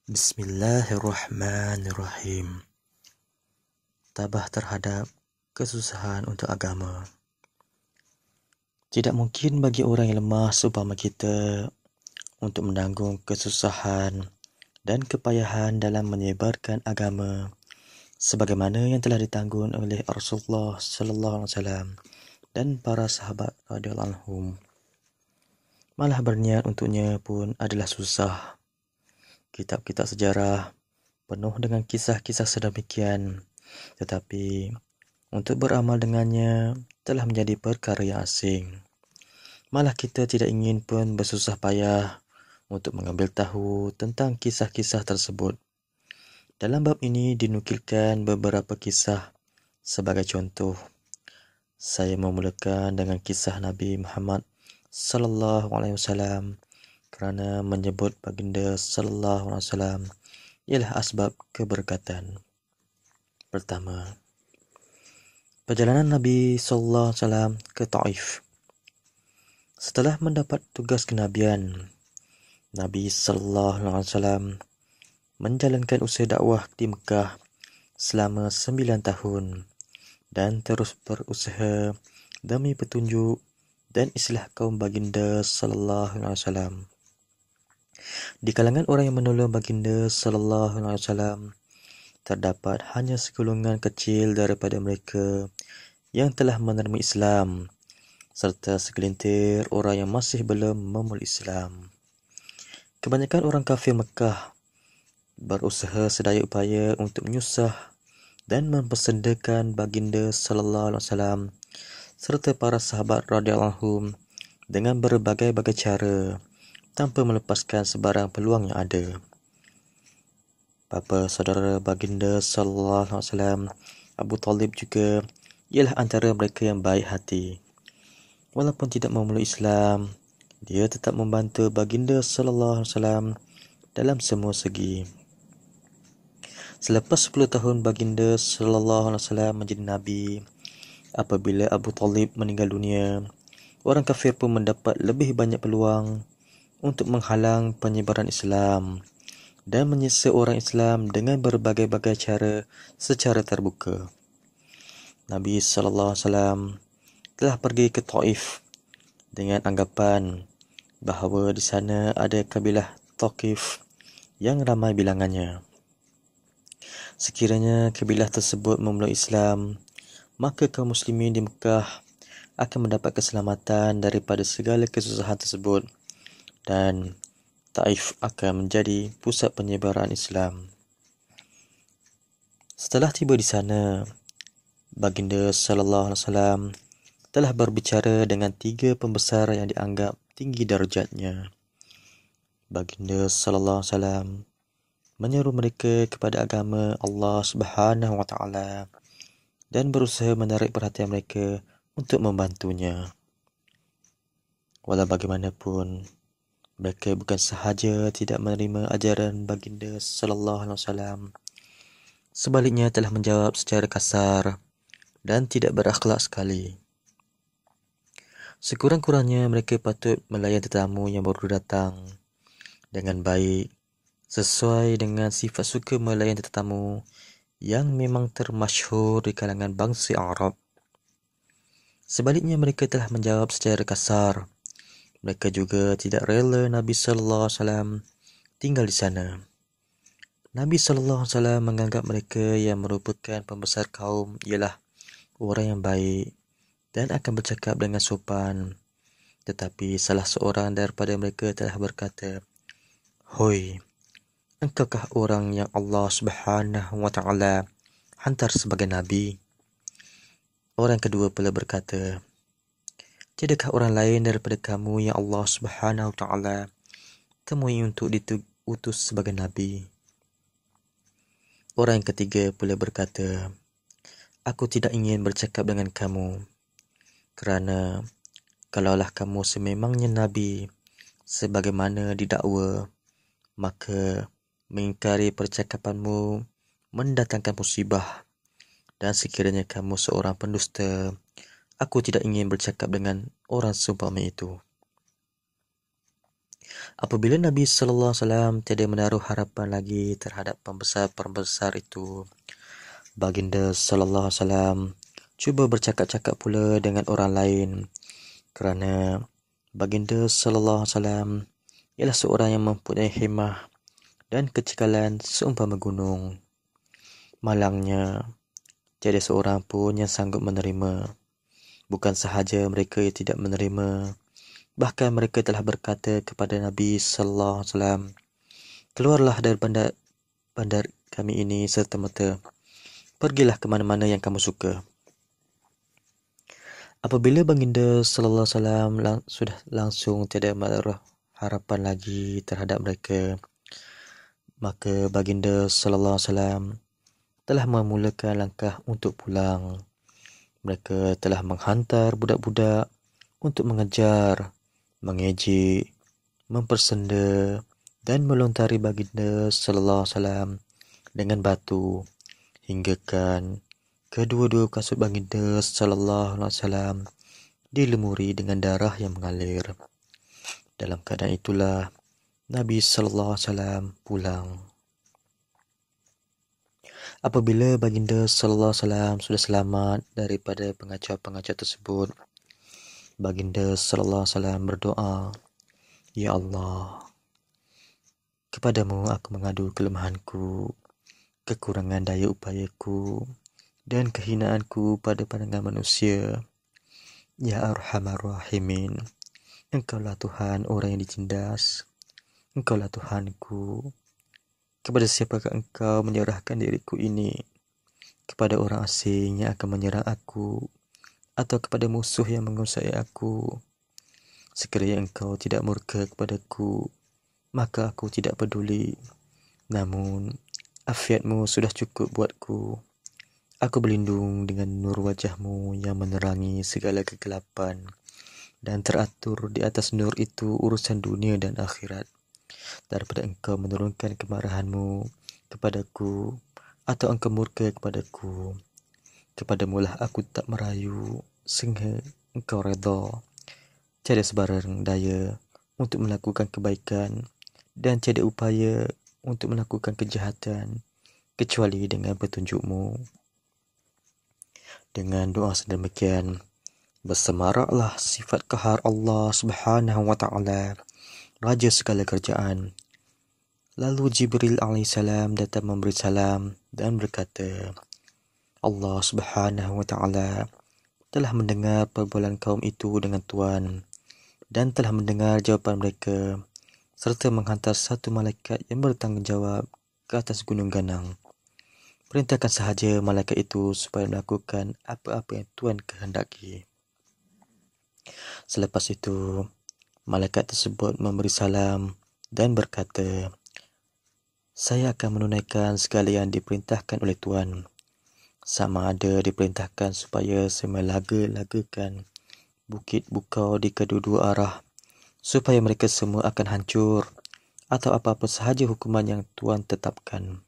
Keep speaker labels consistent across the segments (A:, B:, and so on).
A: Bismillahirrahmanirrahim. Tabah terhadap kesusahan untuk agama. Tidak mungkin bagi orang yang lemah seumpama kita untuk menanggung kesusahan dan kepayahan dalam menyebarkan agama sebagaimana yang telah ditanggung oleh Rasulullah sallallahu alaihi wasallam dan para sahabat radhiyallahu anhum. Malah berniat untuknya pun adalah susah. Kitab-kitab sejarah penuh dengan kisah-kisah sedemikian, tetapi untuk beramal dengannya telah menjadi perkara yang asing. Malah kita tidak ingin pun bersusah payah untuk mengambil tahu tentang kisah-kisah tersebut. Dalam bab ini dinukilkan beberapa kisah. Sebagai contoh, saya memulakan dengan kisah Nabi Muhammad sallallahu alaihi wasallam kerana menyebut baginda sallallahu alaihi wasallam ialah asbab keberkatan. Pertama, perjalanan Nabi sallallahu alaihi wasallam ke Taif. Setelah mendapat tugas kenabian, Nabi sallallahu alaihi wasallam menjalankan usaha dakwah di Mekah selama 9 tahun dan terus berusaha demi petunjuk dan islah kaum baginda sallallahu alaihi wasallam. Di kalangan orang yang menolong baginda sallallahu alaihi wasallam terdapat hanya segolongan kecil daripada mereka yang telah menerima Islam serta segelintir orang yang masih belum memeluk Islam. Kebanyakan orang kafir Mekah berusaha sedaya upaya untuk menyusah dan mempersendakan baginda sallallahu alaihi wasallam serta para sahabat radhiyallahu anhum dengan berbagai-bagai cara tanpa melepaskan sebarang peluang yang ada. Bapa saudara baginda sallallahu alaihi wasallam, Abu Talib juga ialah antara mereka yang baik hati. Walaupun tidak memeluk Islam, dia tetap membantu baginda sallallahu alaihi wasallam dalam semua segi. Selepas 10 tahun baginda sallallahu alaihi wasallam menjadi nabi, apabila Abu Talib meninggal dunia, orang kafir pun mendapat lebih banyak peluang untuk menghalang penyebaran Islam dan menyiksa orang Islam dengan berbagai-bagai cara secara terbuka. Nabi sallallahu alaihi wasallam telah pergi ke Taif dengan anggapan bahawa di sana ada kabilah Thaqif yang ramai bilangannya. Sekiranya kabilah tersebut memeluk Islam, maka kaum muslimin di Mekah akan mendapat keselamatan daripada segala kesusahan tersebut dan Taif akan menjadi pusat penyebaran Islam. Setelah tiba di sana, baginda sallallahu alaihi wasallam telah berbicara dengan 3 pembesar yang dianggap tinggi darjatnya. Baginda sallallahu alaihi wasallam menyeru mereka kepada agama Allah Subhanahu wa taala dan berusaha menarik perhatian mereka untuk membantunya. Walau bagaimanapun, mereka bukan sahaja tidak menerima ajaran baginda sallallahu alaihi wasallam, sebaliknya telah menjawab secara kasar dan tidak berakhlak sekali. Sekurang-kurangnya mereka patut melayan tetamu yang baru datang dengan baik, sesuai dengan sifat suka melayan tetamu yang memang termasyhur di kalangan bangsa Arab. Sebaliknya mereka telah menjawab secara kasar. Mereka juga tidak rela Nabi sallallahu alaihi wasallam tinggal di sana. Nabi sallallahu alaihi wasallam menganggap mereka yang merupakan pembesar kaum ialah orang yang baik dan akan bercakap dengan sopan. Tetapi salah seorang daripada mereka telah berkata, "Hoi, engkaukah orang yang Allah Subhanahu wa taala hantar sebagai nabi?" Orang kedua pula berkata, "Tiadakkah orang lain daripada kamu yang Allah Subhanahu wa taala temui untuk diutus sebagai nabi?" Orang yang ketiga pula berkata, "Aku tidak ingin bercakap dengan kamu, kerana kalaulah kamu sememangnya nabi sebagaimana didakwa, maka mengingkari percakapanmu mendatangkan musibah, dan sekiranya kamu seorang pendusta, aku tidak ingin bercakap dengan orang seumpama itu." Apabila Nabi sallallahu alaihi wasallam tiada menaruh harapan lagi terhadap pembesar-pembesar itu, baginda sallallahu alaihi wasallam cuba bercakap-cakap pula dengan orang lain, kerana baginda sallallahu alaihi wasallam ialah seorang yang mempunyai hemah dan kecekalan seumpama gunung. Malangnya, tiada seorang pun yang sanggup menerima. Bukan sahaja mereka yang tidak menerima, bahkan mereka telah berkata kepada Nabi sallallahu alaihi wasallam, "Keluarlah dari bandar kami ini serta-merta. Pergilah ke mana-mana yang kamu suka." Apabila baginda sallallahu alaihi wasallam sudah langsung tiada menaruh harapan lagi terhadap mereka, maka baginda sallallahu alaihi wasallam telah memulakan langkah untuk pulang. Mereka telah menghantar budak-budak untuk mengejar, mengejek, mempersenda dan melontari baginda sallallahu alaihi wasallam dengan batu, hinggakan kedua-dua kasut baginda sallallahu alaihi wasallam dilemuri dengan darah yang mengalir. Dalam keadaan itulah Nabi sallallahu alaihi wasallam pulang. Apabila baginda sallallahu alaihi wasallam sudah selamat daripada pengacau-pengacau tersebut, baginda sallallahu alaihi wasallam berdoa, "Ya Allah, kepadamu aku mengadu kelemahanku, kekurangan daya upayaku dan kehinaanku pada pandangan manusia. Ya Arhamar Rahimin, Engkaulah Tuhan orang yang ditindas. Engkaulah Tuhanku. Kepada siapakah Engkau menyerahkan diriku ini? Kepada orang asing yang akan menyerang aku, atau kepada musuh yang menguasai aku? Sekiranya Engkau tidak murka kepadaku, maka aku tidak peduli. Namun, afiatmu sudah cukup buatku. Aku berlindung dengan nur wajahmu yang menerangi segala kegelapan, dan teratur di atas nur itu urusan dunia dan akhirat. Daripada Engkau menurunkan kemarahanmu kepadaku, atau Engkau murka kepadaku, kepadamulah aku tak merayu sehingga Engkau redha. Tiada sebarang daya untuk melakukan kebaikan dan tiada upaya untuk melakukan kejahatan kecuali dengan petunjukmu." Dengan doa sedemikian, bersemaraklah sifat qahar Allah Subhanahu wa taala, Raja segala kerajaan. Lalu Jibril alaihissalam datang memberi salam dan berkata, "Allah Subhanahu wa taala telah mendengar perbualan kaum itu dengan Tuan dan telah mendengar jawapan mereka, serta menghantar satu malaikat yang bertanggungjawab ke atas gunung Ganang. Perintahkan sahaja malaikat itu supaya melakukan apa-apa yang Tuan kehendaki." Selepas itu, malaikat tersebut memberi salam dan berkata, "Saya akan menunaikan segala yang diperintahkan oleh Tuan. Sama ada diperintahkan supaya saya melaga-lagakan bukit bukau di kedua-dua arah, supaya mereka semua akan hancur, atau apa-apa sahaja hukuman yang Tuan tetapkan."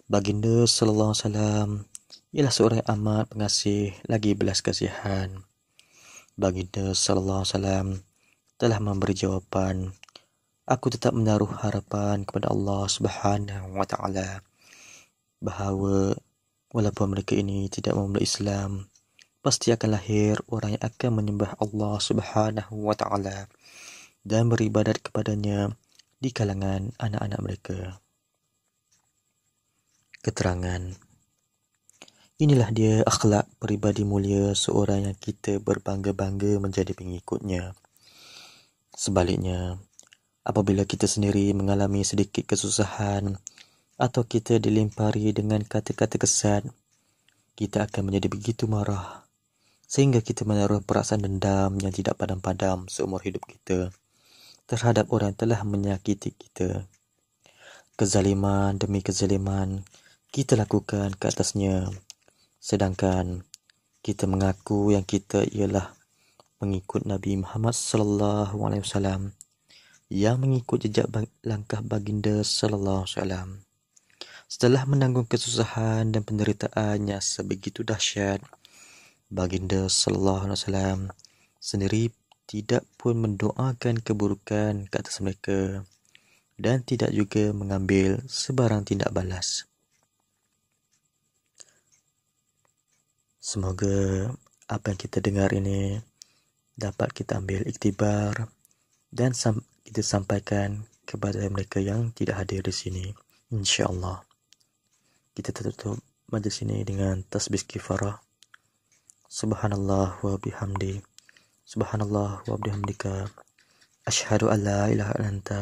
A: Baginda sallallahu alaihi wasallam ialah seorang yang amat pengasih lagi belas kasihan. Baginda sallallahu alaihi wasallam telah memberi jawapan, "Aku tetap menaruh harapan kepada Allah Subhanahu wa taala bahawa walaupun mereka ini tidak memeluk Islam, pasti akan lahir orang yang akan menyembah Allah Subhanahu wa taala dan beribadat kepadanya di kalangan anak-anak mereka." Keterangan. Inilah dia akhlak peribadi mulia seorang yang kita berbangga-bangga menjadi pengikutnya. Sebaliknya, apabila kita sendiri mengalami sedikit kesusahan atau kita dilempari dengan kata-kata kesat, kita akan menjadi begitu marah sehingga kita menaruh perasaan dendam yang tidak padam-padam seumur hidup kita terhadap orang yang telah menyakiti kita. Kezaliman demi kezaliman kita lakukan ke atasnya, sedangkan kita mengaku yang kita ialah mengikut Nabi Muhammad sallallahu alaihi wasallam, yang mengikut jejak langkah baginda sallallahu alaihi wasallam. Setelah menanggung kesusahan dan penderitaan yang sebegitu dahsyat, baginda sallallahu alaihi wasallam sendiri tidak pun mendoakan keburukan ke atas mereka dan tidak juga mengambil sebarang tindak balas. Semoga apa yang kita dengar ini dapat kita ambil iktibar dan kita sampaikan kepada mereka yang tidak hadir di sini. InsyaAllah. Kita tutup majlis ini dengan tasbih kifarah. Subhanallah wa bihamdi. Subhanallah wa bihamdika. Asyhadu an la ilaha illa anta.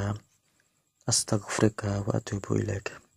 A: Astaghfiruka wa atubu ilaik.